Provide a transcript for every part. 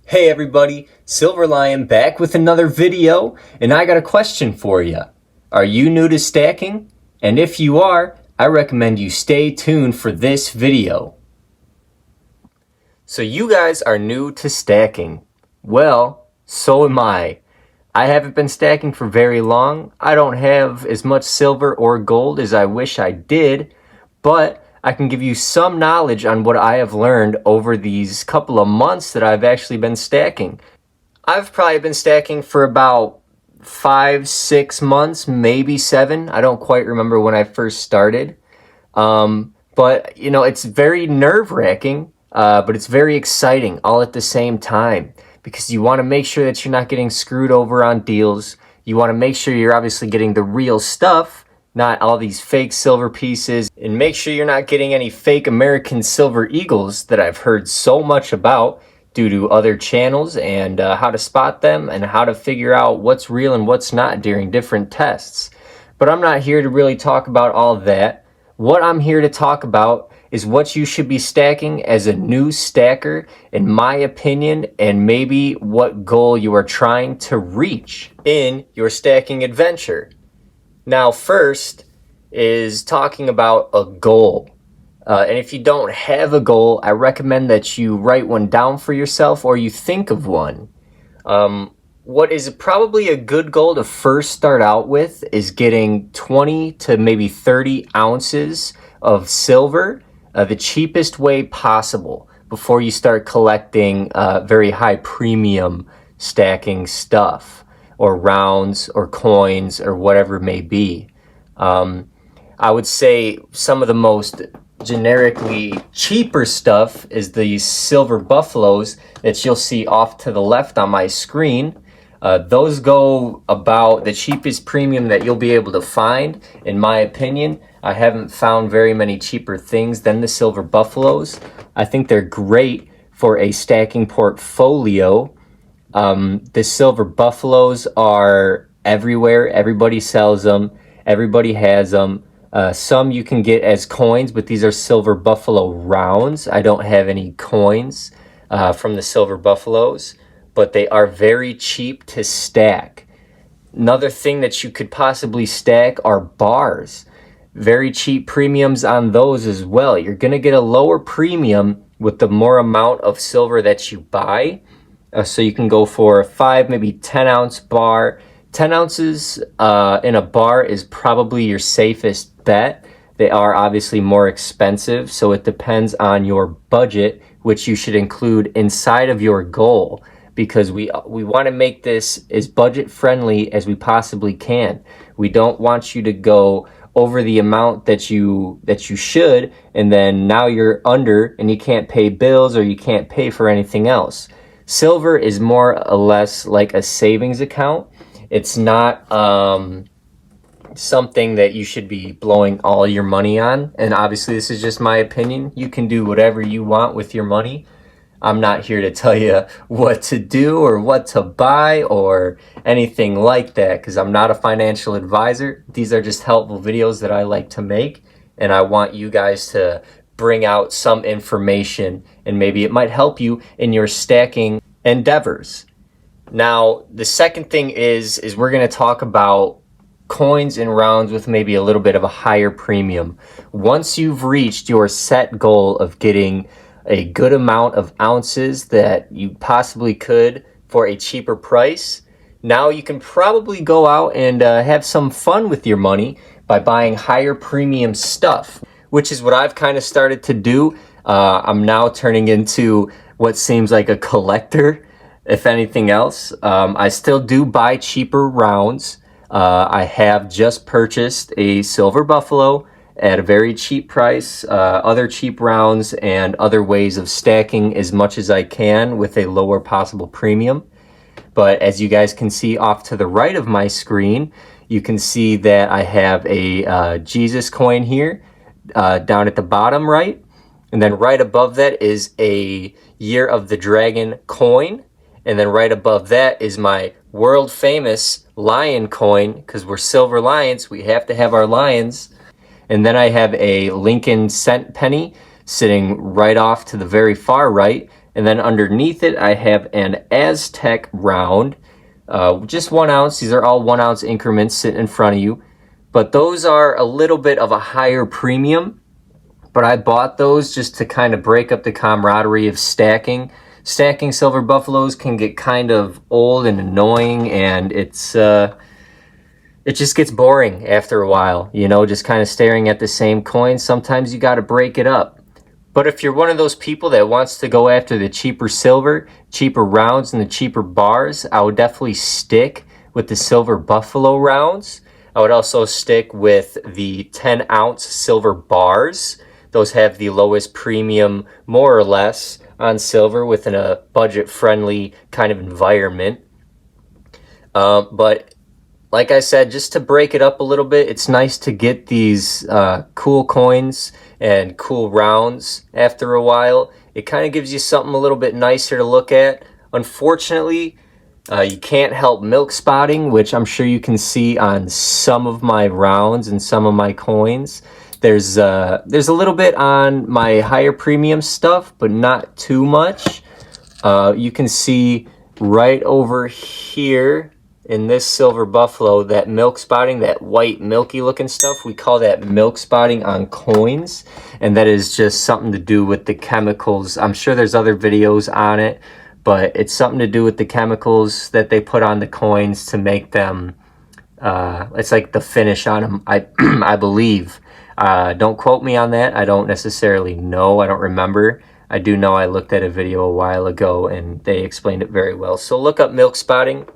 Hey everybody, Silver Lion back with another video, and I got a question for you. Are you new to stacking? And if you are, I recommend you stay tuned for this video. So you guys are new to stacking. Well, so am I. I haven't been stacking for very long. I don't have as much silver or gold as I wish I did, but I can give you some knowledge on what I have learned over these couple of months that I've actually been stacking. I've probably been stacking for about 5-6 months, maybe 7. I don't quite remember when I first started. But you know, it's very nerve-wracking, but it's very exciting all at the same time, because you want to make sure that you're not getting screwed over on deals. You want to make sure you're obviously getting the real stuff, not all these fake silver pieces, and make sure you're not getting any fake American Silver Eagles that I've heard so much about due to other channels, and how to spot them and how to figure out what's real and what's not during different tests. But I'm not here to really talk about all of that. What I'm here to talk about is what you should be stacking as a new stacker, in my opinion, and maybe what goal you are trying to reach in your stacking adventure. Now, first is talking about a goal. And if you don't have a goal, I recommend that you write one down for yourself, or you think of one. What is probably a good goal to first start out with is getting 20 to maybe 30 ounces of silver, the cheapest way possible, before you start collecting very high premium stacking stuff, or rounds, or coins, or whatever it may be. I would say some of the most generically cheaper stuff is these silver buffaloes that you'll see off to the left on my screen. Those go about the cheapest premium that you'll be able to find, in my opinion. I haven't found very many cheaper things than the silver buffaloes. I think they're great for a stacking portfolio. The silver buffaloes are everywhere. Everybody sells them. Everybody has them. Some you can get as coins, but these are silver buffalo rounds. I don't have any coins from the silver buffaloes, but they are very cheap to stack. Another thing that you could possibly stack are bars. Very cheap premiums on those as well. You're going to get a lower premium with the more amount of silver that you buy. So you can go for a 5, maybe 10 ounce bar. 10 ounces in a bar is probably your safest bet. They are obviously more expensive, so it depends on your budget, which you should include inside of your goal, because we want to make this as budget friendly as we possibly can. We don't want you to go over the amount that you should, and then now you're under and you can't pay bills, or you can't pay for anything else. Silver is more or less like a savings account. It's not something that you should be blowing all your money on. And obviously, this is just my opinion. You can do whatever you want with your money. I'm not here to tell you what to do or what to buy or anything like that, because I'm not a financial advisor. These are just helpful videos that I like to make, and I want you guys to bring out some information, and maybe it might help you in your stacking endeavors. Now, the second thing is we're going to talk about coins and rounds with maybe a little bit of a higher premium. Once you've reached your set goal of getting a good amount of ounces that you possibly could for a cheaper price, now you can probably go out and have some fun with your money by buying higher premium stuff, which is what I've kind of started to do. I'm now turning into what seems like a collector, if anything else. I still do buy cheaper rounds. I have just purchased a silver buffalo at a very cheap price, other cheap rounds, and other ways of stacking as much as I can with a lower possible premium. But as you guys can see off to the right of my screen, you can see that I have a Jesus coin here down at the bottom right. And then right above that is a Year of the Dragon coin. And then right above that is my world famous lion coin, because we're silver lions, we have to have our lions. And then I have a Lincoln cent penny sitting right off to the very far right. And then underneath it, I have an Aztec round, just 1 ounce. These are all 1 ounce increments sitting in front of you. But those are a little bit of a higher premium. But I bought those just to kind of break up the camaraderie of stacking. Stacking silver buffaloes can get kind of old and annoying, and it just gets boring after a while, you know, just kind of staring at the same coin. Sometimes you got to break it up. But if you're one of those people that wants to go after the cheaper silver, cheaper rounds, and the cheaper bars, I would definitely stick with the silver buffalo rounds. I would also stick with the 10 ounce silver bars. Those have the lowest premium, more or less, on silver within a budget-friendly kind of environment. But like I said, just to break it up a little bit, it's nice to get these cool coins and cool rounds after a while. It kind of gives you something a little bit nicer to look at. Unfortunately, you can't help milk spotting, which I'm sure you can see on some of my rounds and some of my coins. There's a little bit on my higher premium stuff, but not too much. You can see right over here in this silver buffalo, that milk spotting, that white milky looking stuff, we call that milk spotting on coins. And that is just something to do with the chemicals. I'm sure there's other videos on it, but it's something to do with the chemicals that they put on the coins to make them, it's like the finish on them, I believe. Don't quote me on that. I don't necessarily know. I don't remember. I do know I looked at a video a while ago and they explained it very well. So look up milk spotting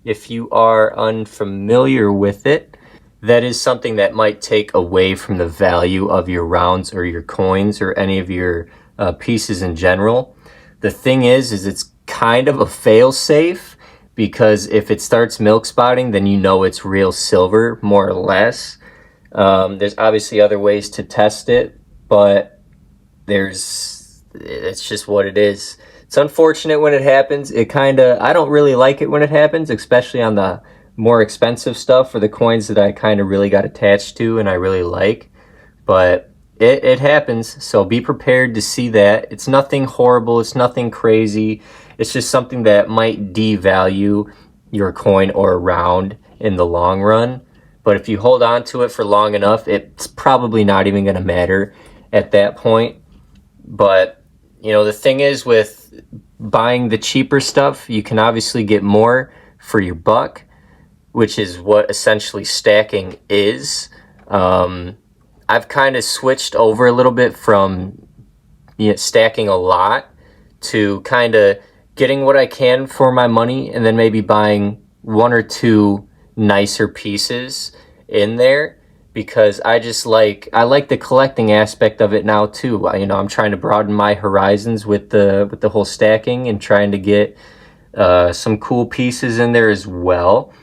if you are unfamiliar with it. That is something that might take away from the value of your rounds or your coins or any of your pieces in general. The thing is it's kind of a fail-safe, because if it starts milk spotting, then you know it's real silver, more or less. There's obviously other ways to test it, but it's just what it is. It's unfortunate when it happens. I don't really like it when it happens, especially on the more expensive stuff or the coins that I kind of really got attached to and I really like. But it happens, so be prepared to see that. It's nothing horrible. It's nothing crazy. It's just something that might devalue your coin or round in the long run. But if you hold on to it for long enough, it's probably not even going to matter at that point. But, you know, the thing is with buying the cheaper stuff, you can obviously get more for your buck, which is what essentially stacking is. I've kind of switched over a little bit from stacking a lot to kind of getting what I can for my money and then maybe buying 1 or 2 nicer pieces in there, because I like the collecting aspect of it now too. I'm trying to broaden my horizons with the whole stacking and trying to get some cool pieces in there as well.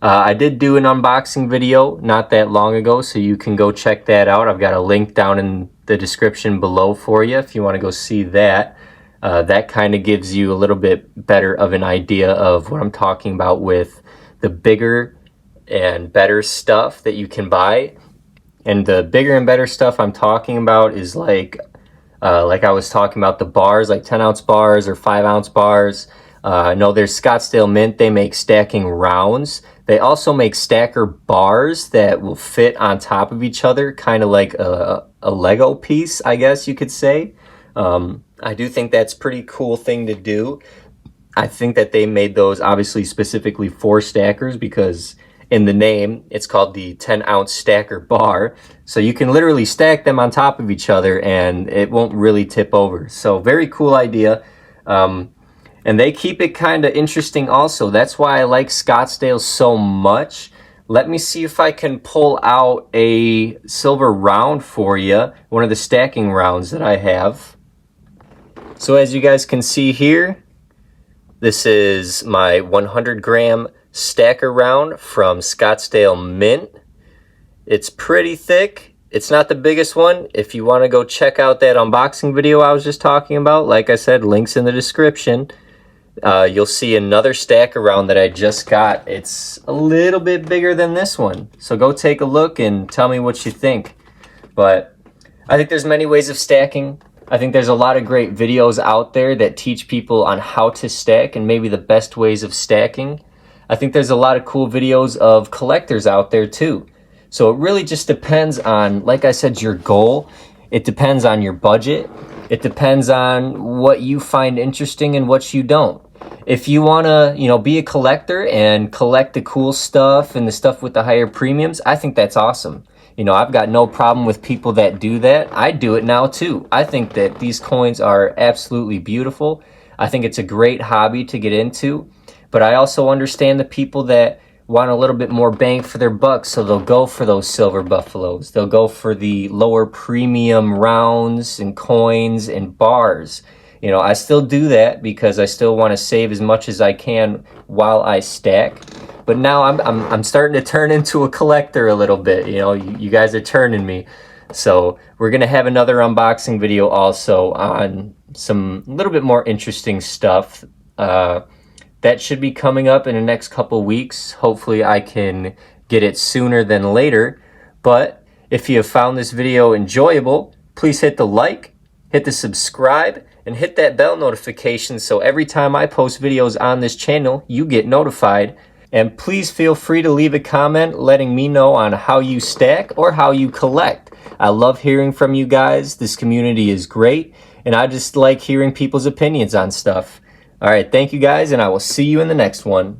I did do an unboxing video not that long ago, so you can go check that out. I've got a link down in the description below for you if you want to go see that. That kind of gives you a little bit better of an idea of what I'm talking about with the bigger and better stuff that you can buy. And the bigger and better stuff I'm talking about is like I was talking about the bars, like 10 ounce bars or 5 ounce bars. I know there's Scottsdale Mint. They make stacking rounds. They also make stacker bars that will fit on top of each other, kind of like a Lego piece, I guess you could say. I do think that's a pretty cool thing to do. I think that they made those obviously specifically for stackers, because in the name it's called the 10 ounce stacker bar. So you can literally stack them on top of each other and it won't really tip over. So very cool idea. And they keep it kind of interesting also. That's why I like Scottsdale so much. Let me see if I can pull out a silver round for you, one of the stacking rounds that I have. So as you guys can see here, this is my 100 gram stacker round from Scottsdale Mint. It's pretty thick. It's not the biggest one. If you want to go check out that unboxing video I was just talking about, like I said, links in the description. You'll see another stacker round that I just got. It's a little bit bigger than this one. So go take a look and tell me what you think. But I think there's many ways of stacking. I think there's a lot of great videos out there that teach people on how to stack and maybe the best ways of stacking. I think there's a lot of cool videos of collectors out there too. So it really just depends on, like I said, your goal. It depends on your budget. It depends on what you find interesting and what you don't. If you want to, be a collector and collect the cool stuff and the stuff with the higher premiums, I think that's awesome. I've got no problem with people that do that. I do it now too. I think that these coins are absolutely beautiful. I think it's a great hobby to get into, but I also understand the people that want a little bit more bang for their buck, so they'll go for those silver buffaloes. They'll go for the lower premium rounds and coins and bars. I still do that because I still want to save as much as I can while I stack. But now I'm starting to turn into a collector a little bit. You guys are turning me. So we're gonna have another unboxing video also on some little bit more interesting stuff. That should be coming up in the next couple weeks. Hopefully I can get it sooner than later. But if you have found this video enjoyable, please hit the like, hit the subscribe, and hit that bell notification so every time I post videos on this channel, you get notified. And please feel free to leave a comment letting me know on how you stack or how you collect. I love hearing from you guys. This community is great, and I just like hearing people's opinions on stuff. All right, thank you guys, and I will see you in the next one.